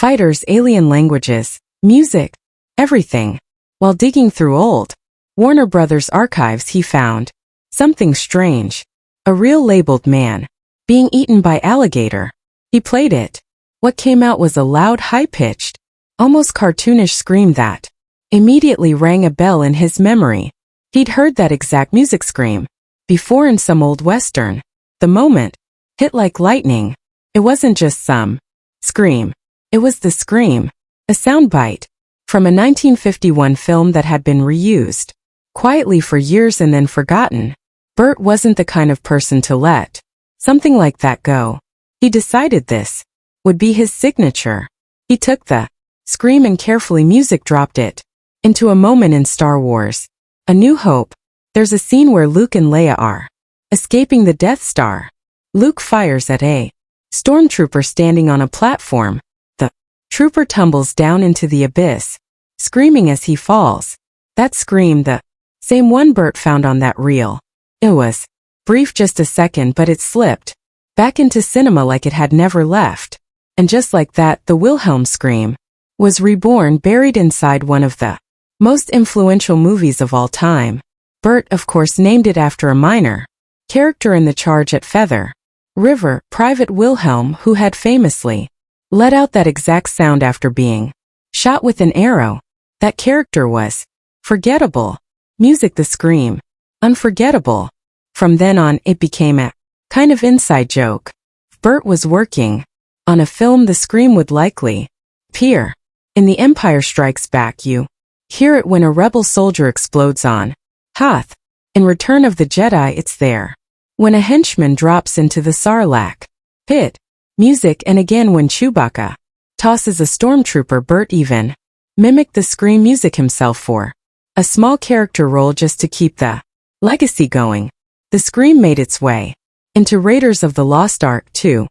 fighters, alien languages, music, everything. While digging through old Warner Brothers archives, he found something strange. A reel labeled man being eaten by alligator. He played it. What came out was a loud, high-pitched, almost cartoonish scream that immediately rang a bell in his memory. He'd heard that exact music scream before in some old western. The moment hit like lightning. It wasn't just some scream. It was the scream, a soundbite from a 1951 film that had been reused quietly for years and then forgotten. Bert wasn't the kind of person to let something like that go. He decided this would be his signature. He took the scream and carefully music dropped it into a moment in Star Wars: A New Hope. There's a scene where Luke and Leia are escaping the Death Star. Luke fires at a stormtrooper standing on a platform. The trooper tumbles down into the abyss, screaming as he falls. That scream, the same one Bert found on that reel. It was brief, just a second, but it slipped back into cinema like it had never left. And just like that, the Wilhelm scream was reborn, buried inside one of the most influential movies of all time. Bert, of course, named it after a minor character in The Charge at Feather River, Private Wilhelm, who had famously let out that exact sound after being shot with an arrow. That character was forgettable. Music, the scream, unforgettable. From then on, it became a kind of inside joke. If Bert was working on a film, the scream would likely appear. In The Empire Strikes Back, you hear it when a rebel soldier explodes on Hoth. In Return of the Jedi, it's there when a henchman drops into the Sarlacc pit. Music, and again when Chewbacca tosses a stormtrooper. Bert even mimicked the scream music himself for a small character role just to keep the legacy going. The scream made its way into Raiders of the Lost Ark too.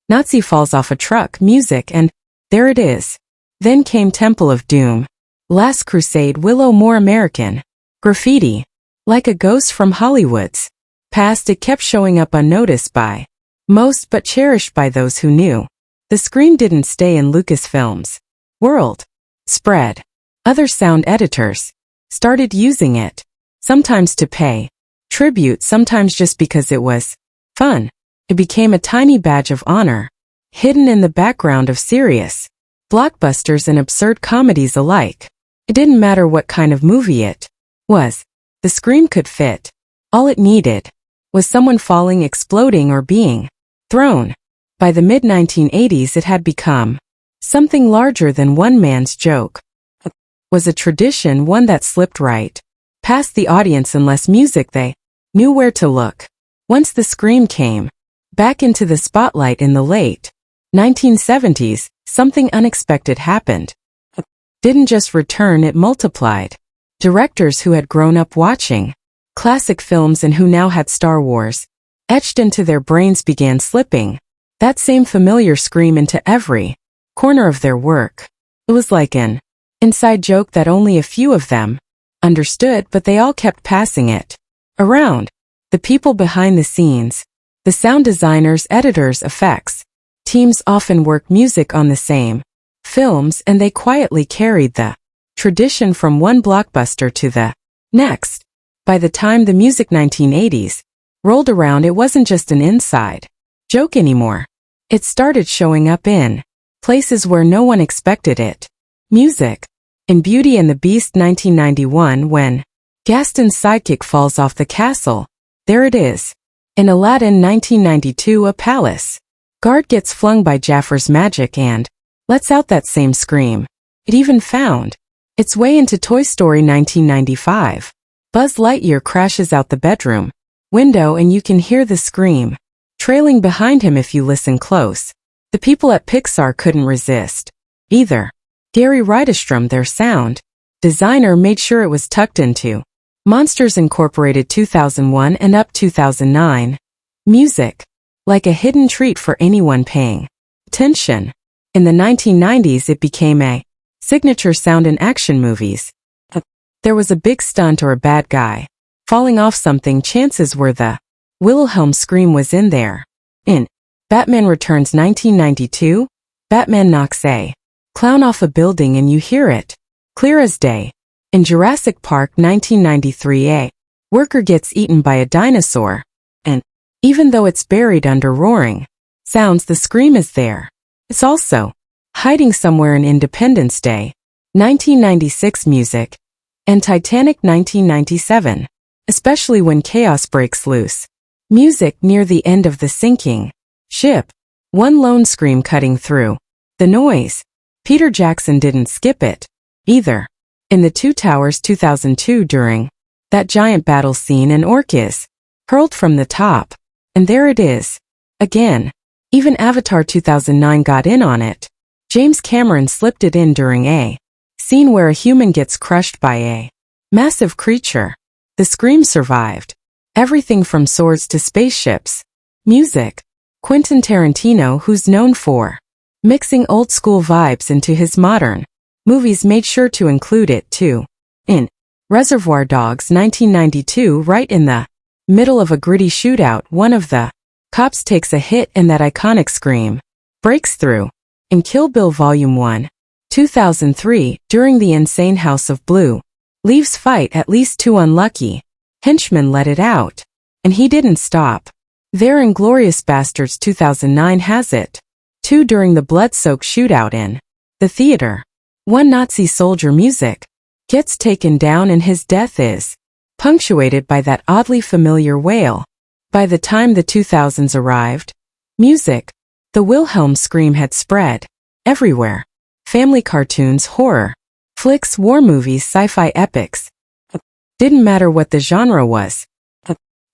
Nazi falls off a truck, music, and there it is. Then came Temple of Doom, Last Crusade, Willow, more American graffiti. Like a ghost from Hollywood's past, it kept showing up unnoticed by most but cherished by those who knew. The scream didn't stay in Lucasfilm's world. Spread. Other sound editors started using it, sometimes to pay tribute, sometimes just because it was fun. It became a tiny badge of honor, hidden in the background of serious blockbusters and absurd comedies alike. It didn't matter what kind of movie it was. The scream could fit. All it needed was someone falling, exploding, or being thrown. By the mid-1980s, it had become something larger than one man's joke. It was a tradition, one that slipped right past the audience unless music they knew where to look. Once the scream came back into the spotlight in the late 1970s, something unexpected happened. It didn't just return, it multiplied. Directors who had grown up watching classic films and who now had Star Wars etched into their brains began slipping that same familiar scream into every corner of their work. It was like an inside joke that only a few of them understood, but they all kept passing it around. The people behind the scenes, the sound designers, editors, effects teams often worked music on the same films, and they quietly carried the tradition from one blockbuster to the next. By the time the music 1980s rolled around, it wasn't just an inside joke anymore. It started showing up in places where no one expected it. Music. In Beauty and the Beast 1991, when Gaston's sidekick falls off the castle, there it is. In Aladdin 1992, a palace guard gets flung by Jafar's magic and lets out that same scream. It even found its way into Toy Story 1995. Buzz Lightyear crashes out the bedroom window and you can hear the scream trailing behind him if you listen close. The people at Pixar couldn't resist either. Gary Rydestrom, their sound designer, made sure it was tucked into Monsters Incorporated 2001 and Up 2009. Music. Like a hidden treat for anyone paying attention. In the 1990s, it became a signature sound in action movies. There was a big stunt or a bad guy falling off something, chances were the Wilhelm scream was in there. In Batman Returns 1992, Batman knocks a clown off a building and you hear it. Clear as day. In Jurassic Park 1993, a worker gets eaten by a dinosaur. And even though it's buried under roaring sounds, the scream is there. It's also hiding somewhere in Independence Day 1996 music and Titanic 1997, especially when chaos breaks loose. Music near the end of the sinking ship. One lone scream cutting through the noise. Peter Jackson didn't skip it either. In The Two Towers 2002, during that giant battle scene, an orc is hurled from the top. And there it is. Again. Even Avatar 2009 got in on it. James Cameron slipped it in during a scene where a human gets crushed by a massive creature. The scream survived. Everything from swords to spaceships. Music. Quentin Tarantino, who's known for mixing old-school vibes into his modern movies, made sure to include it too. In Reservoir Dogs 1992, right in the middle of a gritty shootout, one of the cops takes a hit and that iconic scream breaks through. In Kill Bill Volume 1, 2003, during the insane House of Blue Leaves fight, at least two unlucky henchmen let it out. And he didn't stop there. Inglourious Basterds 2009 has it too, during the blood-soaked shootout in the theater. One Nazi soldier music gets taken down and his death is punctuated by that oddly familiar wail. By the time the 2000s arrived, music, the Wilhelm scream, had spread everywhere. Family cartoons, horror flicks, war movies, sci-fi epics. Didn't matter what the genre was.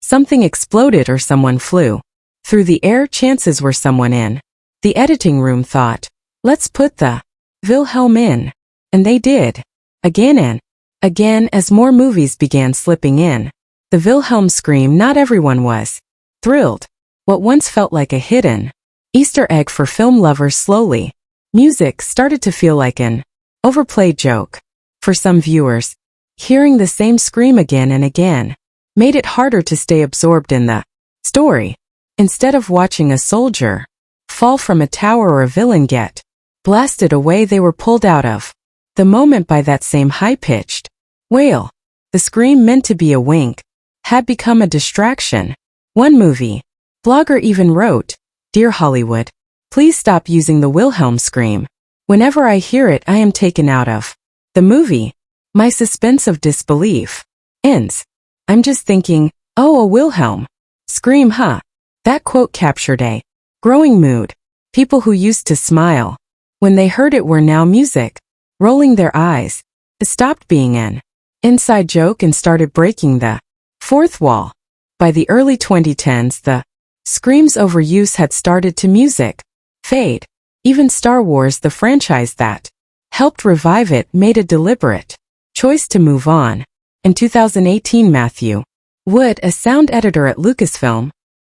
Something exploded or someone flew through the air. Chances were someone in the editing room thought, let's put the Wilhelm in. And they did. Again and again as more movies began slipping in the Wilhelm scream. Not everyone was thrilled. What once felt like a hidden Easter egg for film lovers, slowly, music started to feel like an overplayed joke. For some viewers, hearing the same scream again and again made it harder to stay absorbed in the story. Instead of watching a soldier fall from a tower or a villain get blasted away, they were pulled out of the moment by that same high-pitched wail. The scream, meant to be a wink, had become a distraction. One movie blogger even wrote, "Dear Hollywood, please stop using the Wilhelm scream. Whenever I hear it, I am taken out of the movie. My suspense of disbelief ends. I'm just thinking, oh, a Wilhelm scream, huh?" That quote captured a growing mood. People who used to smile when they heard it were now music rolling their eyes. It stopped being an inside joke and started breaking the fourth wall. By the early 2010s, the scream's overuse had started to music fade. Even Star Wars, the franchise that helped revive it, made a deliberate choice to move on. In 2018, Matthew Wood, a sound editor at Lucasfilm,